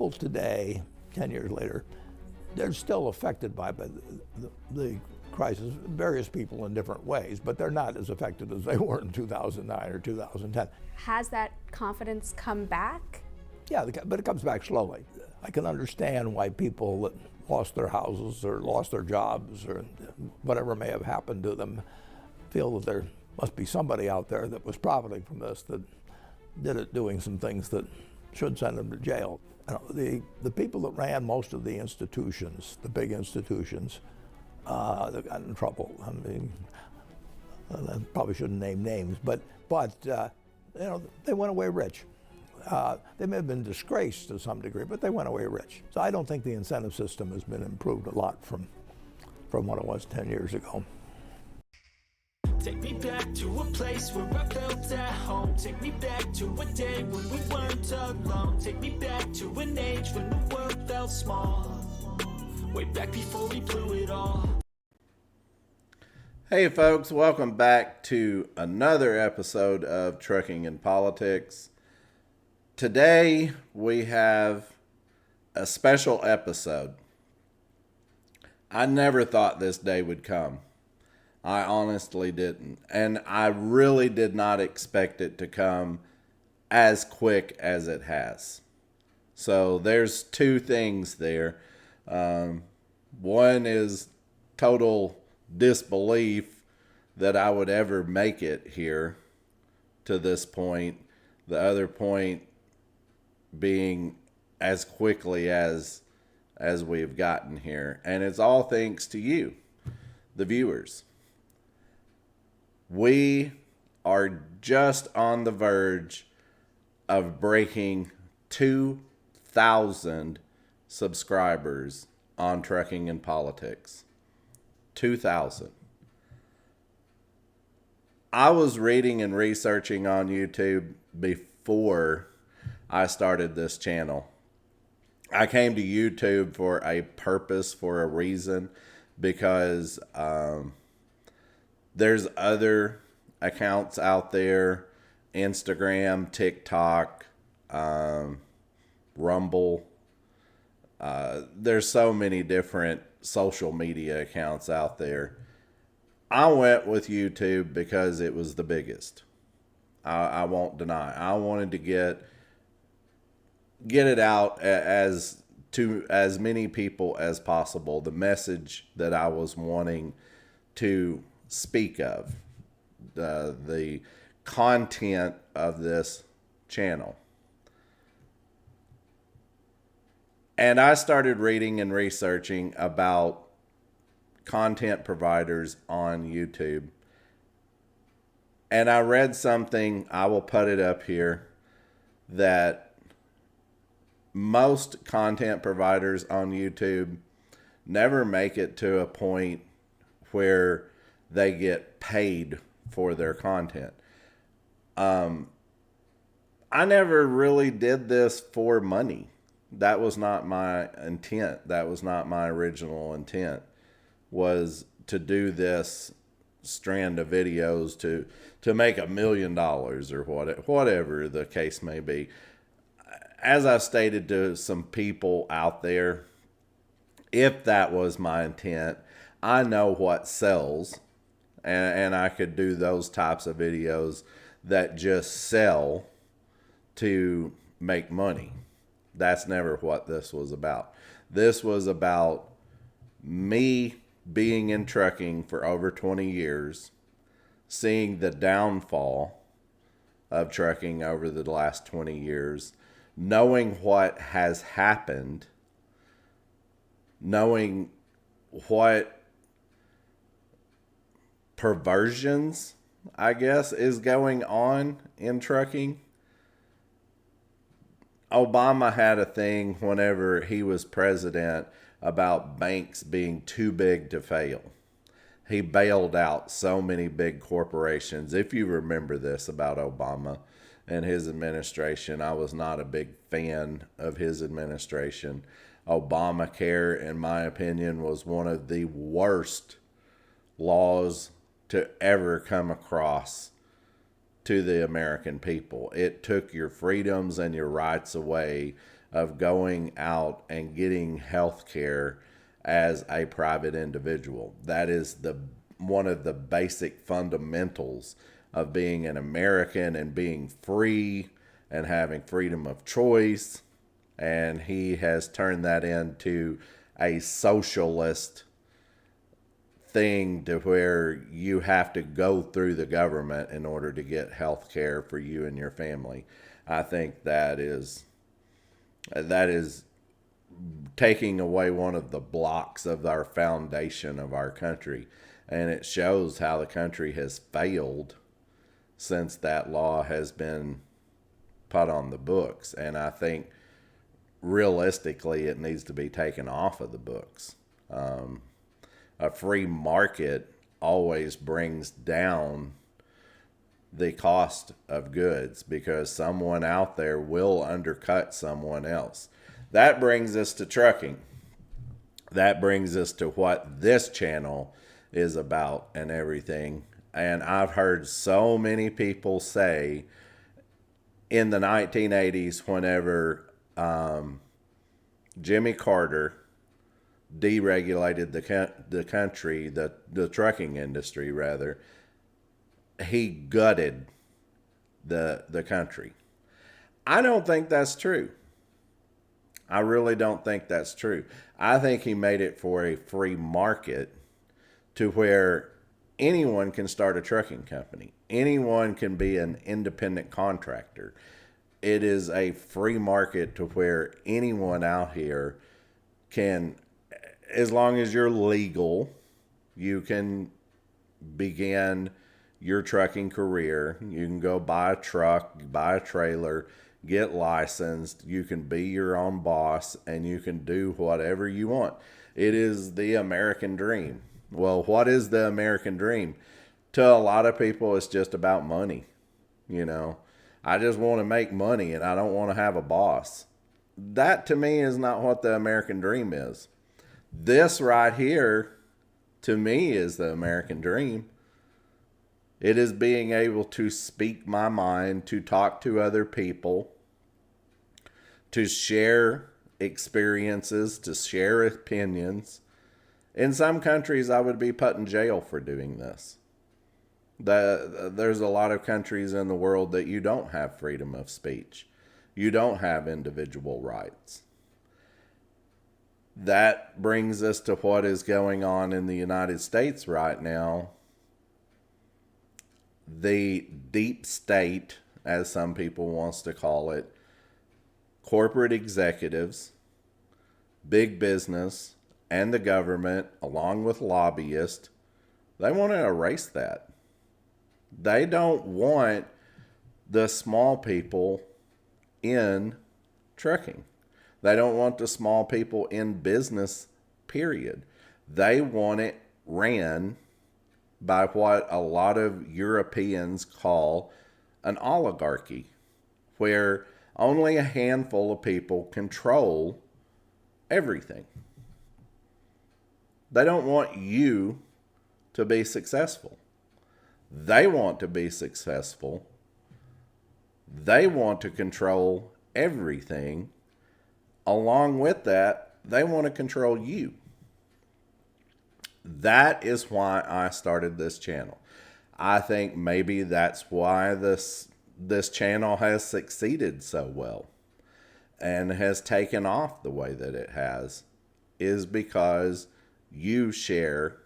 people today, 10 years later, they're still affected by the crisis, various people in different ways, but they're not as affected as they were in 2009 or 2010. Has that confidence come back? Yeah, but it comes back slowly. I can understand why people that lost their houses or lost their jobs or whatever may have happened to them feel that there must be somebody out there that was profiting from this, that did it doing some things that should send them to jail. You know, the people that ran most of the institutions, the big institutions, that got in trouble. I mean, I probably shouldn't name names, but you know, they went away rich. They may have been disgraced to some degree, but they went away rich. So I don't think the incentive system has been improved a lot from what it was 10 years ago. Take me back to a place where I felt at home. Take me back to a day when we weren't alone. Take me back to an age when the world felt small. Way back before we blew it all. Hey folks, welcome back to another episode of Trucking and Politics. Today we have a special episode. I never thought this day would come. I honestly didn't. And I really did not expect it to come as quick as it has. So there's two things there. One is total disbelief that I would ever make it here to this point. The other point being as quickly as we've gotten here. And it's all thanks to you, the viewers. We are just on the verge of breaking 2,000 subscribers on Trucking and Politics. 2,000. I was reading and researching on YouTube before I started this channel. I came to YouTube for a purpose, for a reason, because there's other accounts out there, Instagram, TikTok, Rumble. There's so many different social media accounts out there. I went with YouTube because it was the biggest. I won't deny. I wanted to get it out as to as many people as possible. The message that I was wanting to speak of, the content of this channel. And I started reading and researching about content providers on YouTube. And I read something, I will put it up here, that most content providers on YouTube never make it to a point where they get paid for their content. I never really did this for money. That was not my intent. That was not my original intent, was to do this strand of videos to make $1 million or whatever the case may be. As I've stated to some people out there, if that was my intent, I know what sells, and I could do those types of videos that just sell to make money. That's never what this was about. This was about me being in trucking for over 20 years, seeing the downfall of trucking over the last 20 years, knowing what has happened, knowing what perversions, I guess, is going on in trucking. Obama had a thing whenever he was president about banks being too big to fail. He bailed out so many big corporations. If you remember this about Obama and his administration, I was not a big fan of his administration. Obamacare, in my opinion, was one of the worst laws to ever come across to the American people. It took your freedoms and your rights away of going out and getting health care as a private individual. That is one of the basic fundamentals of being an American and being free and having freedom of choice. And he has turned that into a socialist thing to where you have to go through the government in order to get health care for you and your family. I think that is taking away one of the blocks of our foundation of our country. And it shows how the country has failed since that law has been put on the books. And I think realistically it needs to be taken off of the books. A free market always brings down the cost of goods because someone out there will undercut someone else. That brings us to trucking. That brings us to what this channel is about and everything. And I've heard so many people say in the 1980s, whenever Jimmy Carter deregulated the country, the trucking industry rather, he gutted the country. I don't think that's true. I really don't think that's true. I think he made it for a free market to where anyone can start a trucking company. Anyone can be an independent contractor. It is a free market to where anyone out here can, as long as you're legal, you can begin your trucking career. You can go buy a truck, buy a trailer, get licensed. You can be your own boss and you can do whatever you want. It is the American dream. Well, what is the American dream? To a lot of people, it's just about money. You know, I just want to make money and I don't want to have a boss. That to me is not what the American dream is. This right here, to me, is the American dream. It is being able to speak my mind, to talk to other people, to share experiences, to share opinions. In some countries, I would be put in jail for doing this. There's a lot of countries in the world that you don't have freedom of speech. You don't have individual rights. That brings us to what is going on in the United States right now. The deep state, as some people wants to call it, corporate executives, big business, and the government, along with lobbyists, they want to erase that. They don't want the small people in trucking. They don't want the small people in business, period. They want it ran by what a lot of Europeans call an oligarchy, where only a handful of people control everything. They don't want you to be successful. They want to be successful. They want to control everything. Along with that, they want to control you. That is why I started this channel. I think maybe that's why this channel has succeeded so well and has taken off the way that it has, is because you share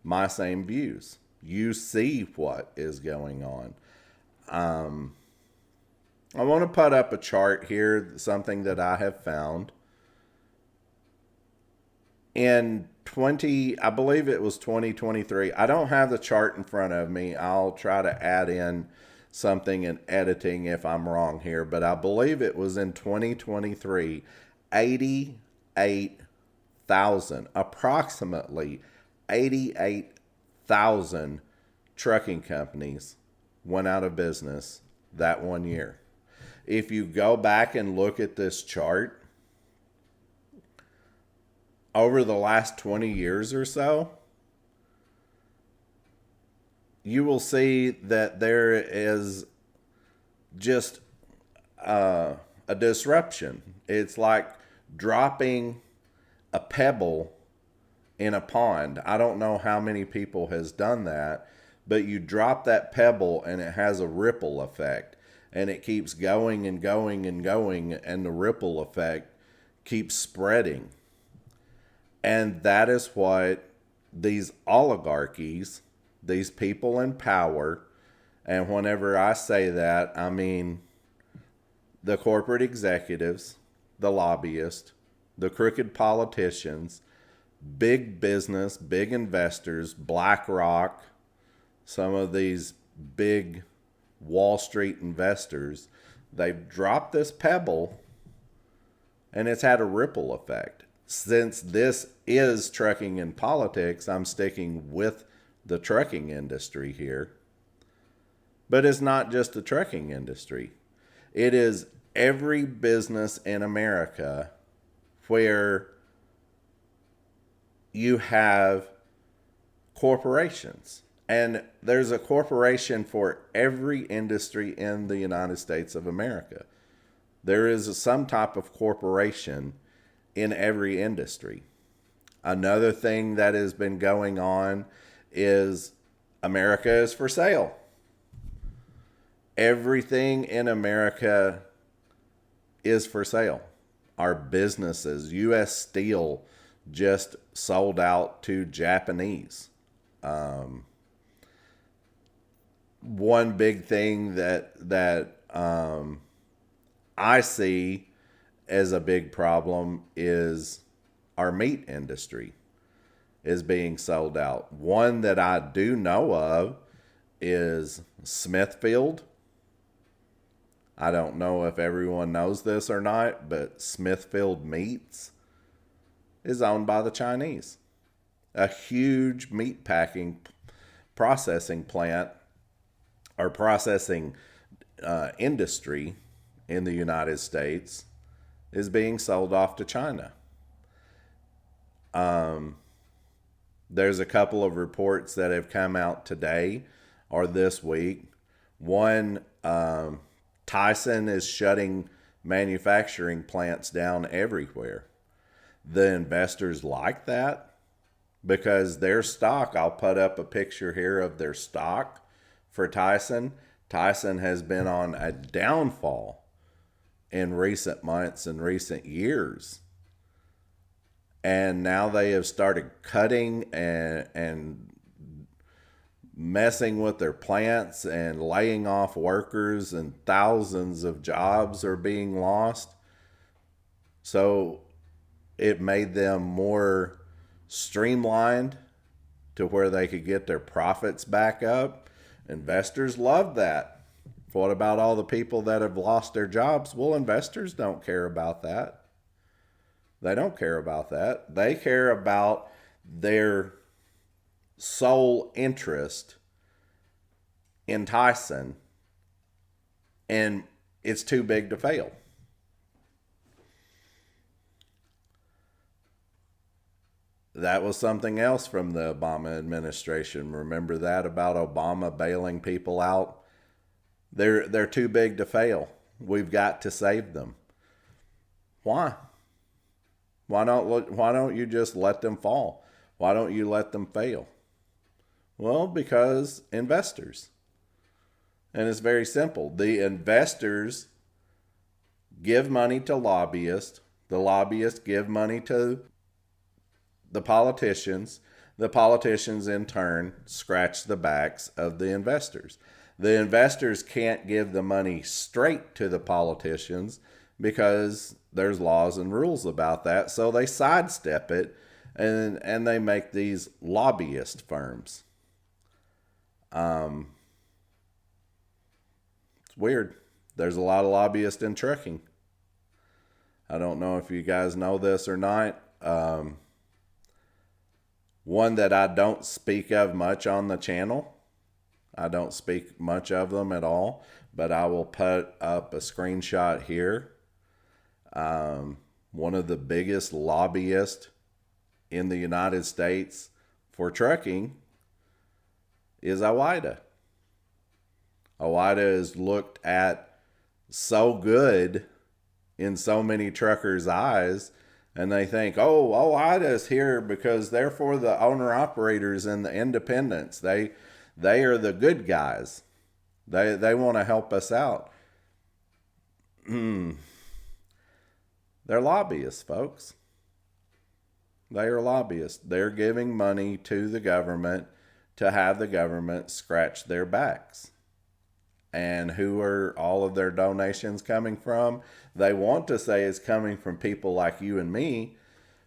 my same views. You see what is going on. I want to put up a chart here, something that I have found. In I believe it was 2023. I don't have the chart in front of me. I'll try to add in something in editing if I'm wrong here, but I believe it was in 2023, 88,000, approximately 88,000 trucking companies went out of business that 1 year. If you go back and look at this chart, over the last 20 years or so, you will see that there is just a a disruption. It's like dropping a pebble in a pond. I don't know how many people has done that, but you drop that pebble and it has a ripple effect, and it keeps going and going and going, and the ripple effect keeps spreading. And that is what these oligarchies, these people in power, and whenever I say that, I mean the corporate executives, the lobbyists, the crooked politicians, big business, big investors, BlackRock, some of these big Wall Street investors, they've dropped this pebble and it's had a ripple effect. Since this is trucking and politics, I'm sticking with the trucking industry here. But it's not just the trucking industry. It is every business in America where you have corporations. And there's a corporation for every industry in the United States of America. There is some type of corporation in every industry. Another thing that has been going on is America is for sale. Everything in America is for sale. Our businesses, U.S. Steel just sold out to Japanese. One big thing that I see as a big problem is our meat industry is being sold out. One that I do know of is Smithfield. I don't know if everyone knows this or not, but Smithfield Meats is owned by the Chinese. A huge meat packing processing plant or processing industry in the United States is being sold off to China. There's a couple of reports that have come out today or this week. One, Tyson is shutting manufacturing plants down everywhere. The investors like that because their stock, I'll put up a picture here of their stock for Tyson. Tyson has been on a downfall in recent months and recent years. And now they have started cutting and messing with their plants and laying off workers, and thousands of jobs are being lost. So it made them more streamlined to where they could get their profits back up. Investors love that. What about all the people that have lost their jobs? Well, investors don't care about that. They don't care about that. They care about their sole interest in Tyson, and it's too big to fail. That was something else from the Obama administration. Remember that about Obama bailing people out? They're too big to fail. We've got to save them. Why? Why don't you just let them fall? Why don't you let them fail? Well, because investors. And it's very simple. The investors give money to lobbyists. The lobbyists give money to the politicians. The politicians, in turn, scratch the backs of the investors. The investors can't give the money straight to the politicians because there's laws and rules about that. So they sidestep it and they make these lobbyist firms. It's weird. There's a lot of lobbyists in trucking. I don't know if you guys know this or not. One that I don't speak of much on the channel. I don't speak much of them at all, but I will put up a screenshot here. One of the biggest lobbyists in the United States for trucking is OOIDA. OOIDA is looked at so good in so many truckers' eyes, and they think, oh, OIDA's here because they're for the owner-operators and the independents. They are the good guys. They want to help us out. They're lobbyists, folks. They are lobbyists. They're giving money to the government to have the government scratch their backs. And who are all of their donations coming from? They want to say it's coming from people like you and me,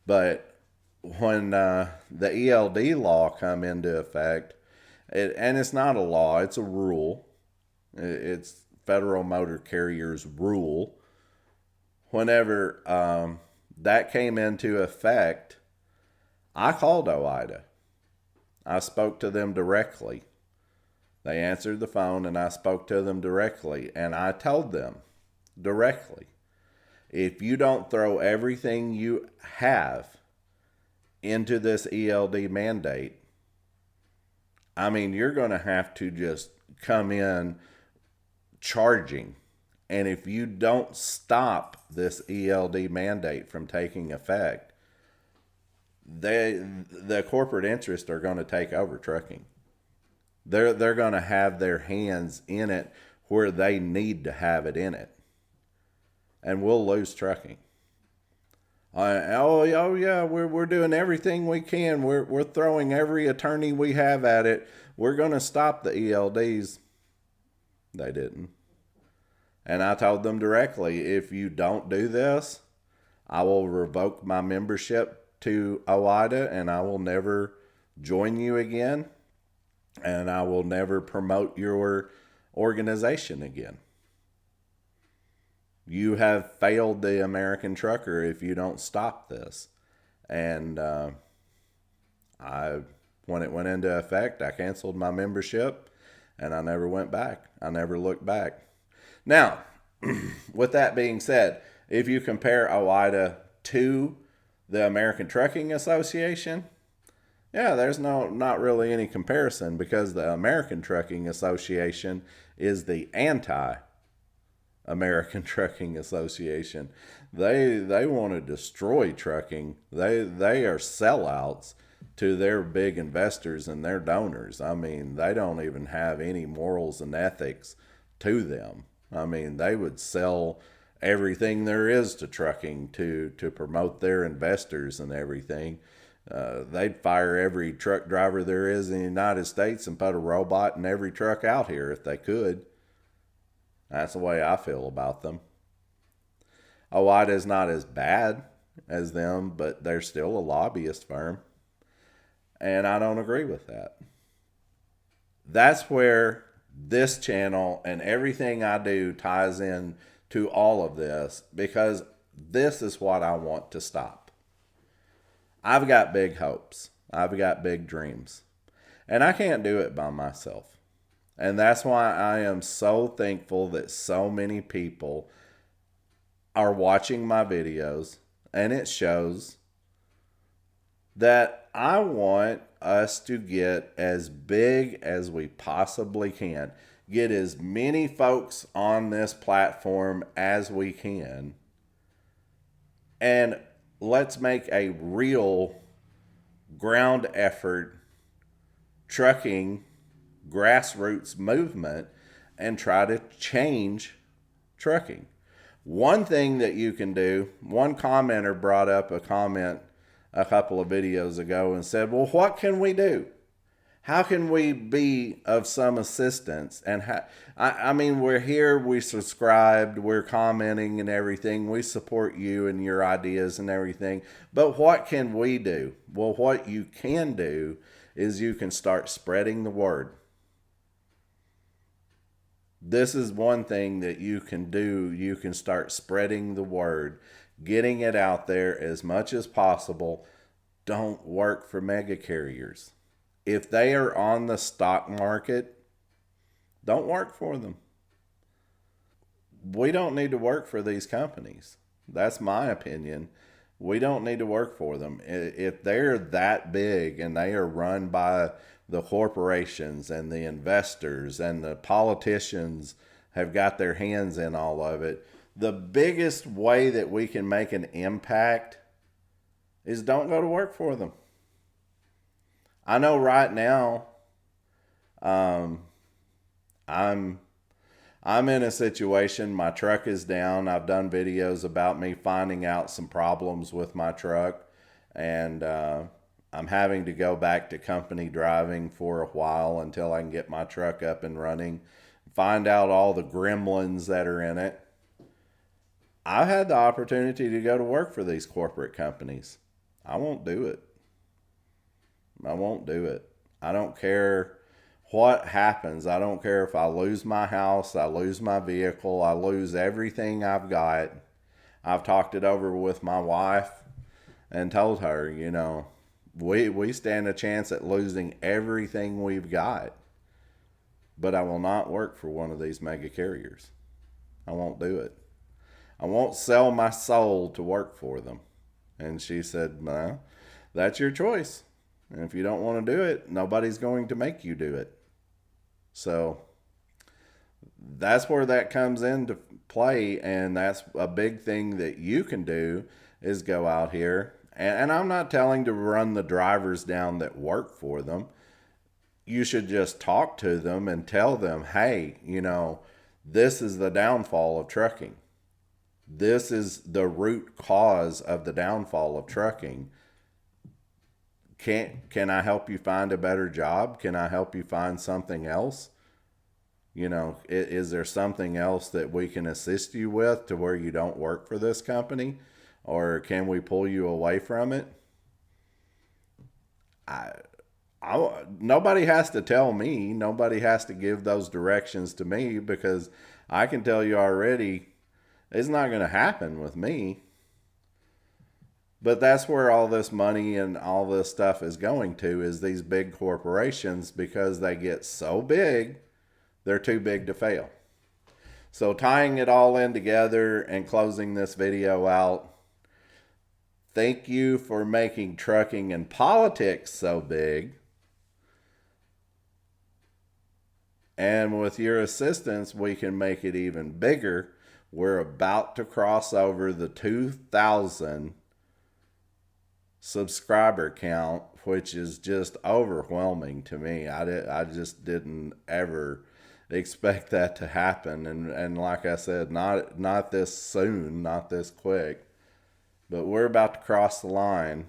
but when the ELD law come into effect, and it's not a law, it's a rule. It's Federal Motor Carriers rule. Whenever that came into effect, I called OIDA. I spoke to them directly. They answered the phone and I spoke to them directly. And I told them directly, if you don't throw everything you have into this ELD mandate, I mean, you're going to have to just come in charging. And if you don't stop this ELD mandate from taking effect, the corporate interests are going to take over trucking. They're going to have their hands in it where they need to have it in it. And we'll lose trucking. Oh yeah, we're doing everything we can. We're throwing every attorney we have at it. We're going to stop the ELDs. They didn't. And I told them directly, if you don't do this, I will revoke my membership to OIDA and I will never join you again. And I will never promote your organization again. You have failed the American trucker if you don't stop this. And when it went into effect, I canceled my membership and I never went back. I never looked back. Now, with that being said, if you compare OIDA to the American Trucking Association, yeah, there's not really any comparison, because the American Trucking Association is the anti-American Trucking Association. They want to destroy trucking. They are sellouts to their big investors and their donors. I mean, they don't even have any morals and ethics to them. I mean, they would sell everything there is to trucking to promote their investors and everything. They'd fire every truck driver there is in the United States and put a robot in every truck out here if they could. That's the way I feel about them. OIDA is not as bad as them, but they're still a lobbyist firm. And I don't agree with that. That's where this channel and everything I do ties in to all of this, because this is what I want to stop. I've got big hopes. I've got big dreams. And I can't do it by myself. And that's why I am so thankful that so many people are watching my videos. And it shows that I want us to get as big as we possibly can. Get as many folks on this platform as we can. And let's make a real ground effort trucking grassroots movement and try to change trucking. One thing that you can do, one commenter brought up a comment a couple of videos ago and said, well, what can we do? How can we be of some assistance? And I mean, we're here, we subscribed, we're commenting and everything. We support you and your ideas and everything. But what can we do? Well, what you can do is you can start spreading the word. This is one thing that you can do. You can start spreading the word, getting it out there as much as possible. Don't work for mega carriers. If they are on the stock market, don't work for them. We don't need to work for these companies. That's my opinion. We don't need to work for them. If they're that big and they are run by the corporations and the investors and the politicians have got their hands in all of it, the biggest way that we can make an impact is don't go to work for them. I know right now, I'm in a situation, my truck is down. I've done videos about me finding out some problems with my truck, and I'm having to go back to company driving for a while until I can get my truck up and running, find out all the gremlins that are in it. I've had the opportunity to go to work for these corporate companies. I won't do it. I won't do it. I don't care what happens. I don't care if I lose my house, I lose my vehicle, I lose everything I've got. I've talked it over with my wife and told her, you know, we stand a chance at losing everything we've got. But I will not work for one of these mega carriers. I won't do it. I won't sell my soul to work for them. And she said, well, that's your choice. And if you don't want to do it, nobody's going to make you do it. So that's where that comes into play. And that's a big thing that you can do is go out here. And I'm not telling to run the drivers down that work for them. You should just talk to them and tell them, hey, you know, this is the downfall of trucking. This is the root cause of the downfall of trucking. Can I help you find a better job? Can I help you find something else? You know, is there something else that we can assist you with to where you don't work for this company? Or can we pull you away from it? Nobody has to tell me. Nobody has to give those directions to me, because I can tell you already, it's not going to happen with me. But that's where all this money and all this stuff is going to, is these big corporations, because they get so big, they're too big to fail. So tying it all in together and closing this video out, thank you for making trucking and politics so big. And with your assistance, we can make it even bigger. We're about to cross over the 2,000 subscriber count, which is just overwhelming to me. I just didn't ever expect that to happen. And like I said, not this soon, not this quick. But we're about to cross the line.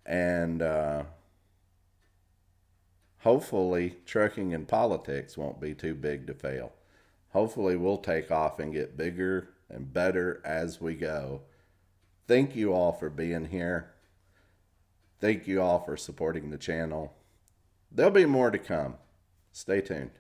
And hopefully trucking and politics won't be too big to fail. Hopefully we'll take off and get bigger and better as we go. Thank you all for being here. Thank you all for supporting the channel. There'll be more to come. Stay tuned.